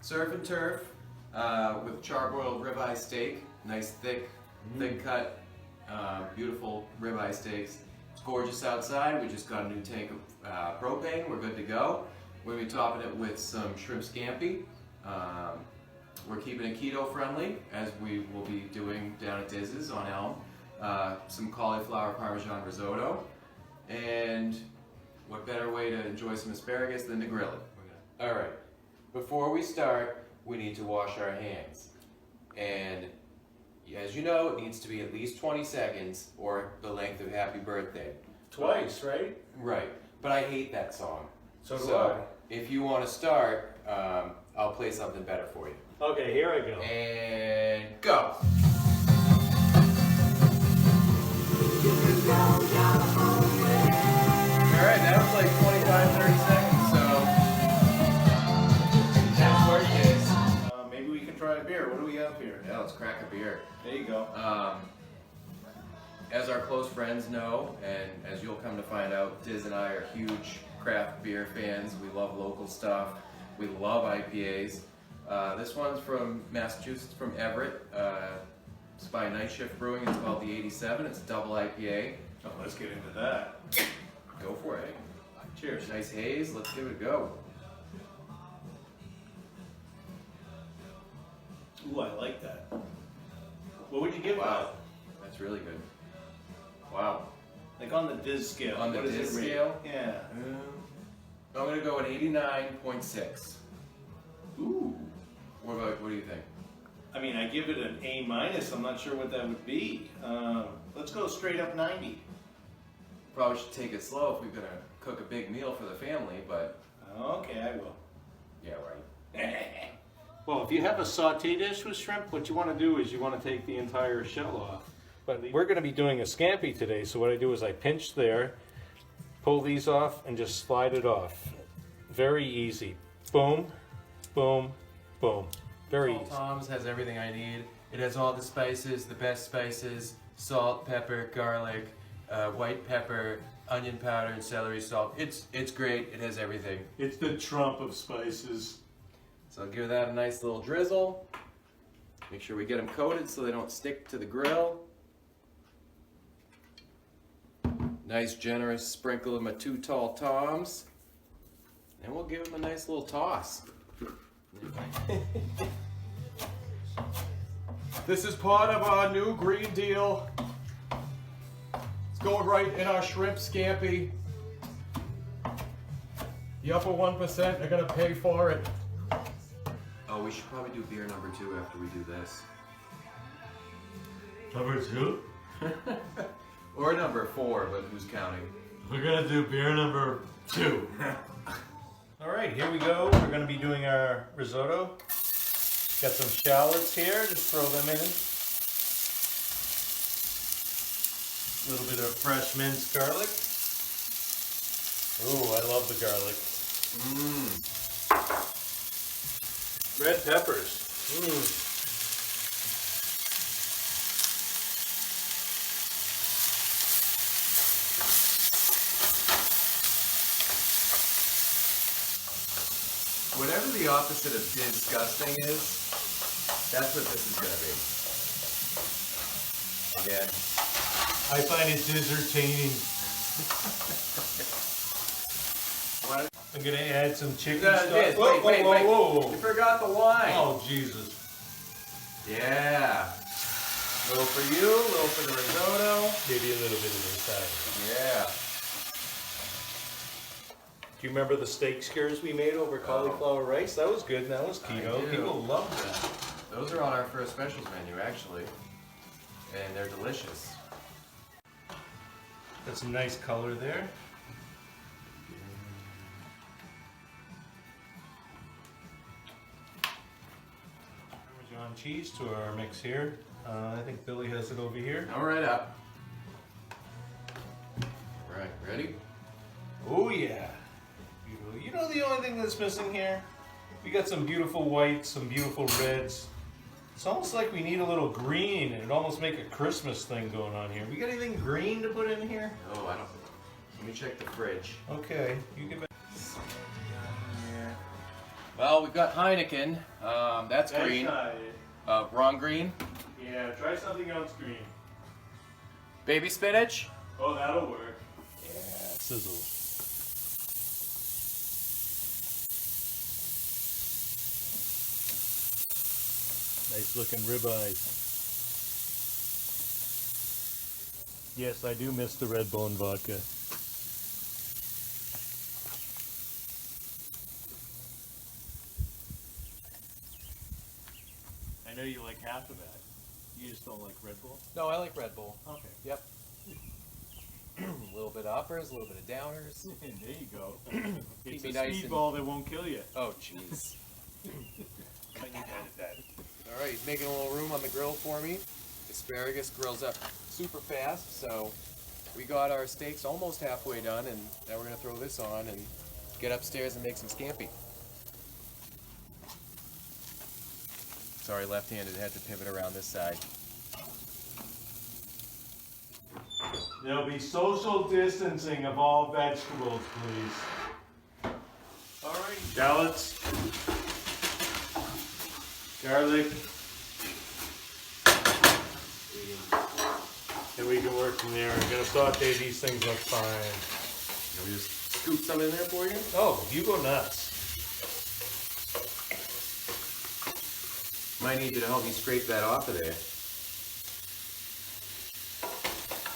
surf and turf with charbroiled ribeye steak. Nice thick cut, beautiful ribeye steaks. It's gorgeous outside. We just got a new tank of propane. We're good to go. We're going to be topping it with some shrimp scampi. We're keeping it keto friendly, as we will be doing down at Diz's on Elm. Some cauliflower parmesan risotto. And what better way to enjoy some asparagus than to grill it? Alright, before we start, we need to wash our hands. And as you know, it needs to be at least 20 seconds or the length of Happy Birthday. Twice, right? Right, but I hate that song. So do I. If you want to start, I'll play something better for you. Okay, here I go. And go! Alright, that was like 25-30 seconds, so that's where it is. Maybe we can try a beer. What do we have here? Yeah, let's crack a beer. There you go. As our close friends know, and as you'll come to find out, Diz and I are huge craft beer fans. We love local stuff. We love IPAs. This one's from Massachusetts, from Everett. It's by Night Shift Brewing. It's called the 87. It's a double IPA. Oh, let's get into that. Go for it. Cheers. Nice haze. Let's give it a go. Ooh, I like that. What would you give Wow, that's really good. Wow. it? Like on the Diz scale. On the what is Diz it rate? scale? Yeah. I'm gonna go at 89.6. Ooh. What do you think? I mean, I give it an A-. I'm not sure what that would be. Let's go straight up 90. Probably should take it slow if we're gonna cook a big meal for the family, but Okay, I will. yeah, right. Well, if you have a saute dish with shrimp, what you want to do is you want to take the entire shell off. But we're going to be doing a scampi today, so what I do is I pinch there, pull these off, and just slide it off. Very easy. Boom, boom, boom. Very easy. Tom's has everything I need. It has all the spices, the best spices: salt, pepper, garlic, white pepper, onion powder, and celery salt. It's great. It has everything. It's the Trump of spices. So I'll give that a nice little drizzle. Make sure we get them coated so they don't stick to the grill. Nice generous sprinkle of my 2 tall Toms. And we'll give them a nice little toss. This is part of our new Green Deal. It's going right in our shrimp scampi. The upper 1% are gonna pay for it. Oh, we should probably do beer number 2 after we do this. Number 2? Or number 4, but who's counting? We're gonna do beer number 2. All right, here we go. We're going to be doing our risotto. Got some shallots here. Just throw them in. A little bit of fresh minced garlic. Ooh, I love the garlic. Red peppers. Whatever the opposite of disgusting is, that's what this is gonna be. Again. I find it discertaining. I'm going to add some chicken Diz, stock. wait. Whoa. You forgot the wine. Oh, Jesus. Yeah. A little for you, a little for the risotto. Maybe a little bit of inside. Yeah. Do you remember the steak skewers we made over cauliflower rice? That was good, and that was I keto. do. People love that. Those are on our first specials menu, actually. And they're delicious. Got some nice color there. Parmesan cheese to our mix here. I think Billy has it over here. Come right up. All right, ready? Oh yeah. Beautiful. You know the only thing that's missing here? We got some beautiful whites, some beautiful reds. It's almost like we need a little green, and it almost make a Christmas thing going on here. We got anything green to put in here? No, I don't. Let me check the fridge. Okay, you can. Well, we've got Heineken. That's green. not it. Wrong green. Yeah, try something else green. Baby spinach. Oh, that'll work. Yeah, sizzle. Nice looking ribeyes. Yes, I do miss the red bone vodka. I know you like half of that. You just don't like Red Bull? No, I like Red Bull. Okay. Yep. A little bit of uppers, a little bit of downers. There you go. It's me a nice and- speedball that won't kill you. Oh, jeez. I need to edit that. All right, he's making a little room on the grill for me. Asparagus grills up super fast, so we got our steaks almost halfway done, and now we're gonna throw this on and get upstairs and make some scampi. Sorry, left-handed, had to pivot around this side. There'll be social distancing of all vegetables, please. All right. Shallots, garlic, and we can work from there. I'm gonna saute these things up fine. Can we just scoop some in there for you? Oh, you go nuts. Might need you to help me scrape that off of there.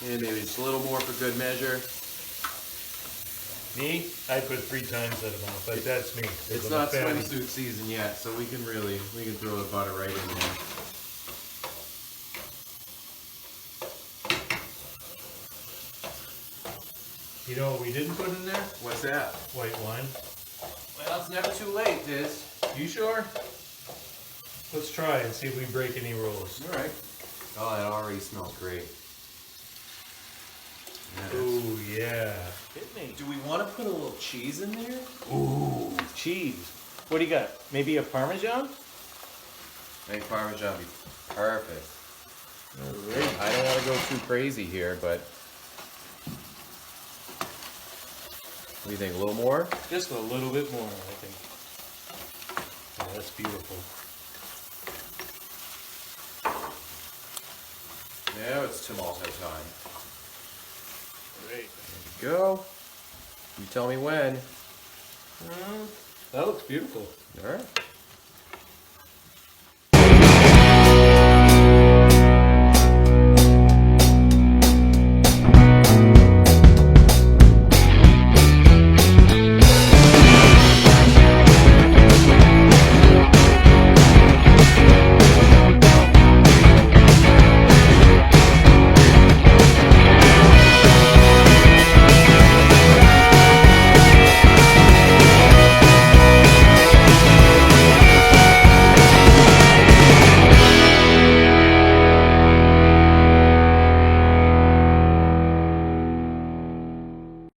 And maybe just a little more for good measure. Me, I put 3 times that amount, but that's me. It's not swimsuit season yet, so we can throw the butter right in there. You know what we didn't put in there? What's that? White wine. Well, it's never too late, Diz. You sure? Let's try and see if we break any rules. All right. Oh, that already smells great. Yeah, Ooh, yeah. Hit me. do we want to put a little cheese in there? Ooh, cheese. What do you got? Maybe a Parmesan? I think Parmesan would be perfect. Alright. I don't want to go too crazy here, but what do you think? A little more? Just a little bit more, I think. Oh, that's beautiful. Now it's tomato time. Great. There we go. You tell me when. That looks beautiful. All right.